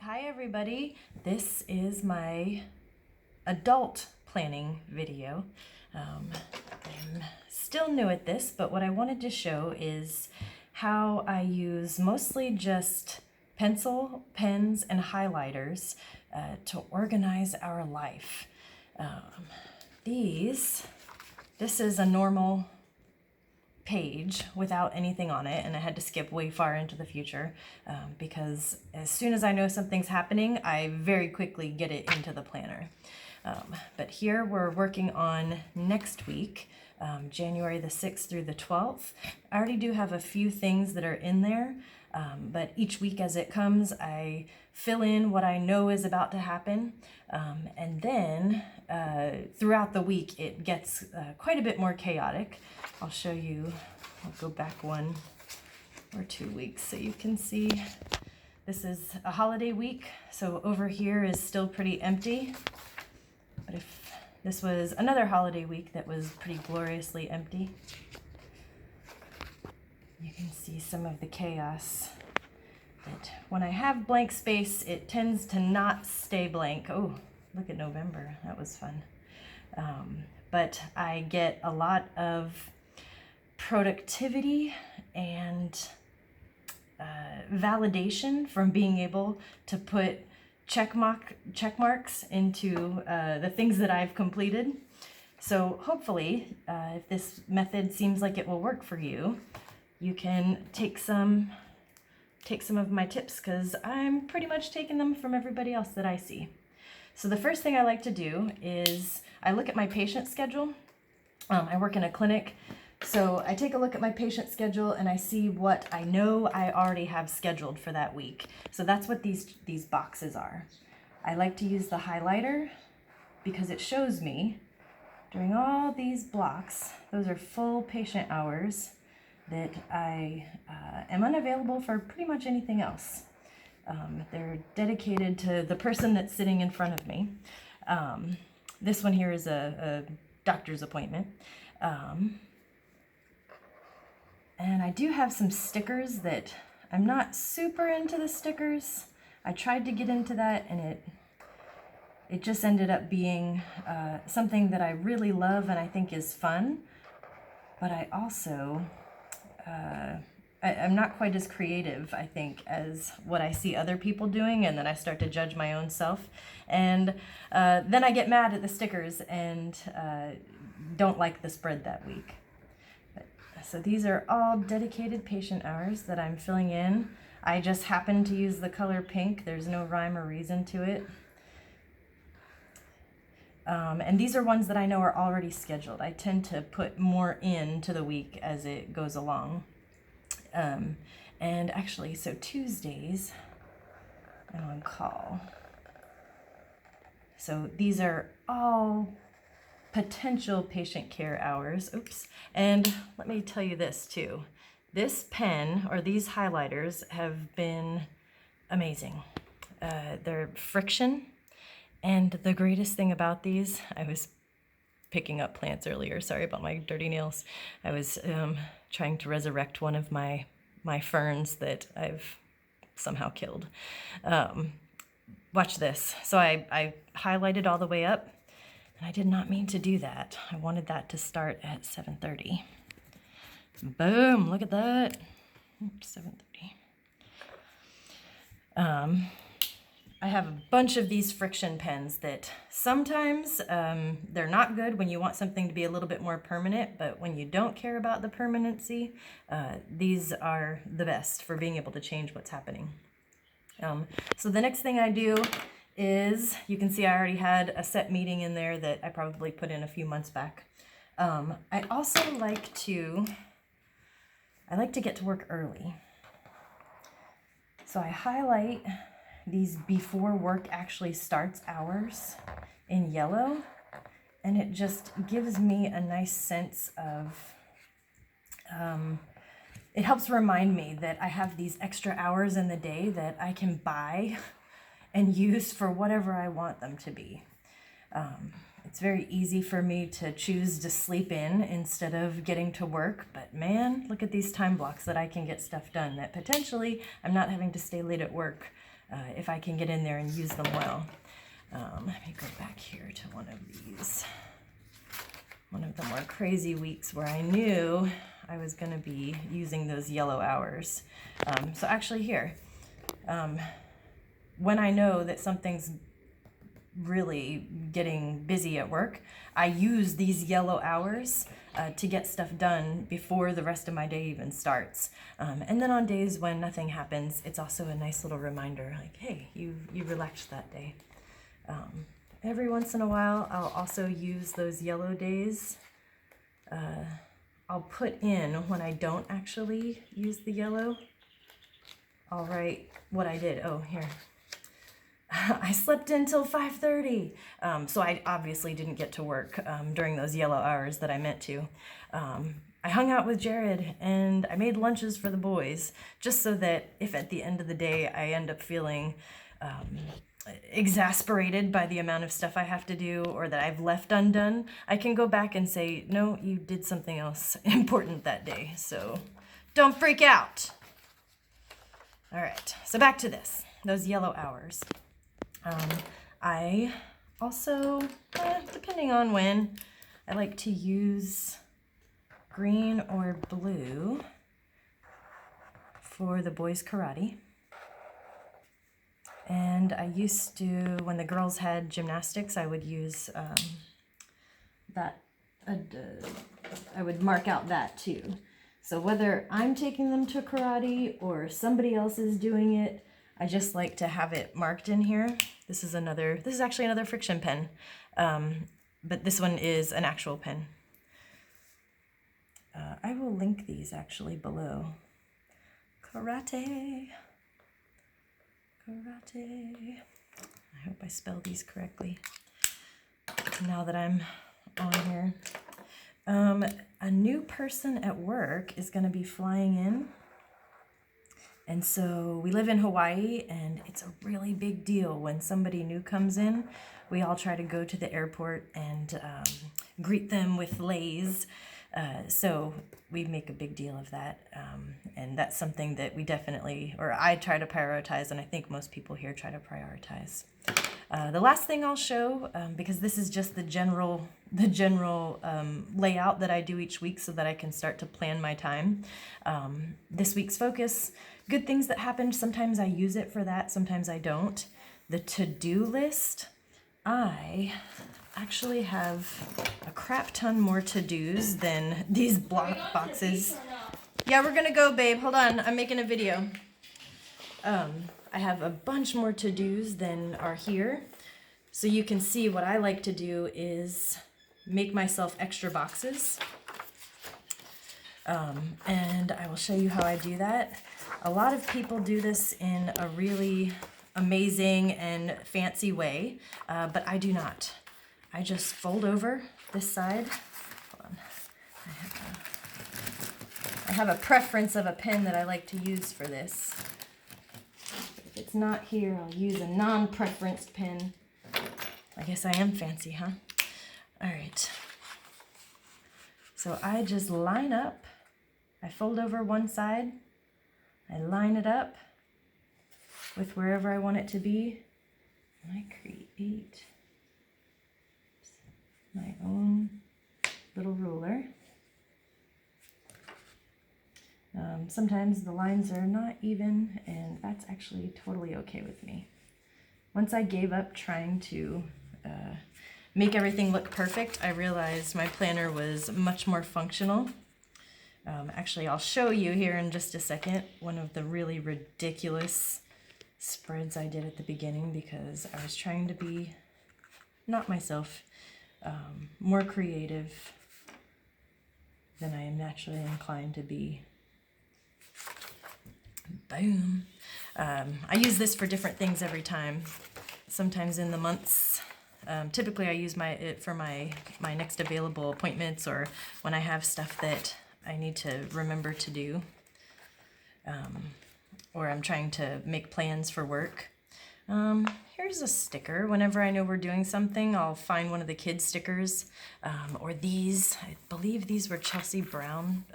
Hi everybody, this is my adult planning video. I'm still new at this, but what I wanted to show is how I use mostly just pencil, pens, and highlighters to organize our life. This is a normal page without anything on it, and I had to skip way far into the future because as soon as I know something's happening, I very quickly get it into the planner. But here we're working on next week, January the 6th through the 12th. I already do have a few things that are in there, but each week as it comes, I fill in what I know is about to happen, and then throughout the week it gets quite a bit more chaotic. I'll show you, I'll go back 1 or 2 weeks so you can see. This is a holiday week, so over here is still pretty empty. But if this was another holiday week that was pretty gloriously empty, you can see some of the chaos. That when I have blank space, it tends to not stay blank. Oh, look at November, that was fun. But I get a lot of productivity and validation from being able to put check marks into the things that I've completed. So hopefully, if this method seems like it will work for you, you can take some of my tips, because I'm pretty much taking them from everybody else that I see. So the first thing I like to do is I look at my patient schedule. I work in a clinic, so I take a look at my patient schedule and I see what I know I already have scheduled for that week. So that's what these boxes are. I like to use the highlighter because it shows me during all these blocks, those are full patient hours that I am unavailable for pretty much anything else. They're dedicated to the person that's sitting in front of me. This one here is a doctor's appointment. And I do have some stickers that I'm not super into the stickers. I tried to get into that, and it just ended up being something that I really love and I think is fun. But I also, I'm not quite as creative, I think, as what I see other people doing, and then I start to judge my own self. And then I get mad at the stickers and don't like the spread that week. So these are all dedicated patient hours that I'm filling in. I just happen to use the color pink. There's no rhyme or reason to it. And these are ones that I know are already scheduled. I tend to put more into the week as it goes along. And actually, so Tuesdays, I'm on call. So these are all potential patient care hours. Oops. And let me tell you this too. This pen, or these highlighters, have been amazing. They're friction. And the greatest thing about these, I was picking up plants earlier. Sorry about my dirty nails. I was trying to resurrect one of my ferns that I've somehow killed. Watch this. So I highlighted all the way up. I did not mean to do that. I wanted that to start at 7:30. Boom, look at that. Oops, 7:30. I have a bunch of these friction pens that sometimes they're not good when you want something to be a little bit more permanent, but when you don't care about the permanency, these are the best for being able to change what's happening. So the next thing I do is, you can see I already had a set meeting in there that I probably put in a few months back. I also like to get to work early. So I highlight these before work actually starts hours in yellow, and it just gives me a nice sense of, it helps remind me that I have these extra hours in the day that I can buy and use for whatever I want them to be. It's very easy for me to choose to sleep in instead of getting to work, but man, look at these time blocks that I can get stuff done that potentially I'm not having to stay late at work if I can get in there and use them well. Let me go back here to one of these. One of the more crazy weeks where I knew I was going to be using those yellow hours. So actually here, when I know that something's really getting busy at work, I use these yellow hours to get stuff done before the rest of my day even starts. And then on days when nothing happens, it's also a nice little reminder, like, hey, you relaxed that day. Every once in a while, I'll also use those yellow days. I'll put in, when I don't actually use the yellow, I'll write what I did. Oh, here. I slept until 5:30. So I obviously didn't get to work during those yellow hours that I meant to. I hung out with Jared and I made lunches for the boys, just so that if at the end of the day I end up feeling exasperated by the amount of stuff I have to do or that I've left undone, I can go back and say, no, you did something else important that day, so don't freak out. All right, so back to this, those yellow hours. I also, depending on when, I like to use green or blue for the boys' karate. And I used to, when the girls had gymnastics, I would use I would mark out that too. So whether I'm taking them to karate or somebody else is doing it, I just like to have it marked in here. This is actually another friction pen, but this one is an actual pen. I will link these actually below. Karate. I hope I spelled these correctly now that I'm on here. A new person at work is going to be flying in. And so we live in Hawaii, and it's a really big deal when somebody new comes in. We all try to go to the airport and greet them with leis. So we make a big deal of that. And that's something that we definitely, or I try to prioritize, and I think most people here try to prioritize. The last thing I'll show, because this is just the general layout that I do each week so that I can start to plan my time. This week's focus, good things that happened. Sometimes I use it for that, sometimes I don't. The to-do list, I actually have a crap ton more to-dos than these block boxes. Yeah, we're gonna go, babe. Hold on, I'm making a video. I have a bunch more to-dos than are here. So you can see what I like to do is make myself extra boxes. And I will show you how I do that. A lot of people do this in a really amazing and fancy way, but I do not. I just fold over this side. Hold on. I have a preference of a pen that I like to use for this. If it's not here, I'll use a non-preferenced pen. I guess I am fancy, huh? All right. So I just line up. I fold over one side. I line it up with wherever I want it to be. And I create my own little ruler. Sometimes the lines are not even, and that's actually totally okay with me. Once I gave up trying to make everything look perfect, I realized my planner was much more functional. Actually, I'll show you here in just a second one of the really ridiculous spreads I did at the beginning because I was trying to be, not myself, more creative than I am naturally inclined to be. Boom. I use this for different things every time. Sometimes in the months. Typically I use it for my next available appointments or when I have stuff that I need to remember to do. Or I'm trying to make plans for work. Here's a sticker. Whenever I know we're doing something, I'll find one of the kids' stickers. Or these, I believe these were Chelsea Brown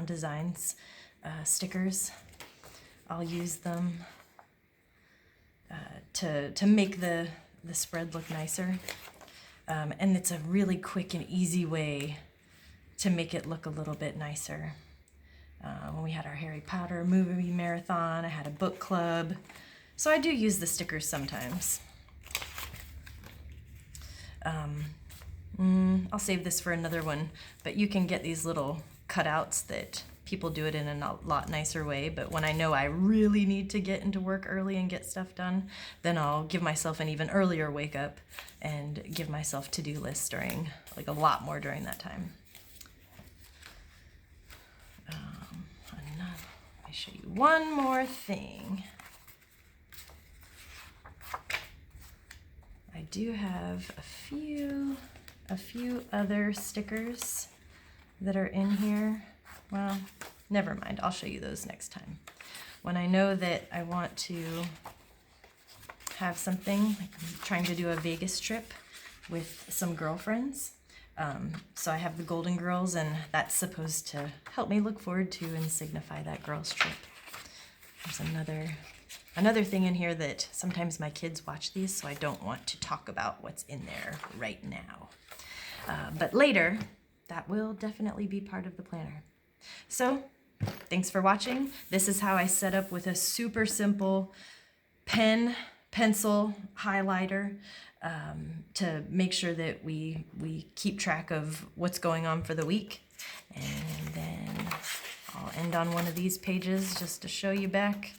Designs stickers. I'll use them. to make the spread look nicer. And it's a really quick and easy way to make it look a little bit nicer. When we had our Harry Potter movie marathon, I had a book club. So I do use the stickers sometimes. I'll save this for another one, but you can get these little cutouts that people do it in a lot nicer way. But when I know I really need to get into work early and get stuff done, then I'll give myself an even earlier wake up and give myself to-do lists during, like a lot more during that time. Let me show you one more thing. I do have a few other stickers that are in here. Well, never mind. I'll show you those next time. When I know that I want to have something, like I'm trying to do a Vegas trip with some girlfriends. So I have the Golden Girls, and that's supposed to help me look forward to and signify that girls' trip. There's another thing in here that sometimes my kids watch these, so I don't want to talk about what's in there right now. But later, that will definitely be part of the planner. So, thanks for watching. This is how I set up with a super simple pen, pencil, highlighter to make sure that we keep track of what's going on for the week. And then I'll end on one of these pages just to show you back,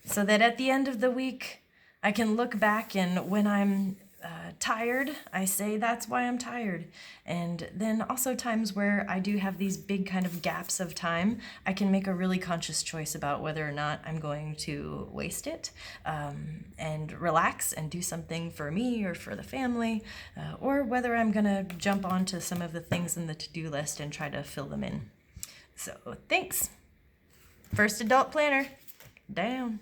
so that at the end of the week, I can look back, and when I'm tired, I say that's why I'm tired. And then also times where I do have these big kind of gaps of time, I can make a really conscious choice about whether or not I'm going to waste it and relax and do something for me or for the family, or whether I'm gonna jump onto some of the things in the to-do list and try to fill them in. So thanks. First adult planner, down.